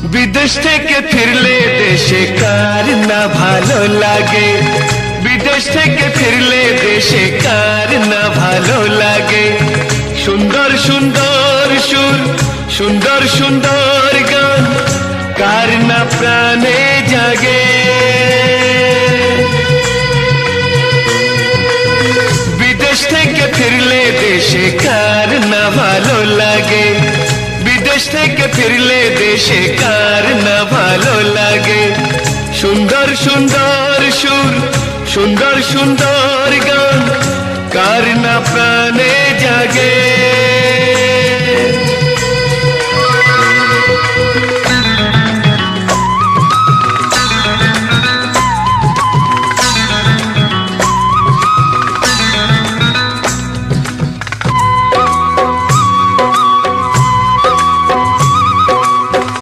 বিদেশ থেকে ফিরলে দেশে কার না ভালো লাগে, বিদেশ থেকে ফিরলে দেশে কার না ভালো লাগে। সুন্দর সুন্দর সুর, সুন্দর সুন্দর গান, কার না প্রাণে জাগে। বিদেশ থেকে ফিরলে দেশে কার না ভালো লাগে, বিদেশ থেকে ফিরলে দেশে কার না ভালো লাগে। সুন্দর সুন্দর সুর, সুন্দর সুন্দর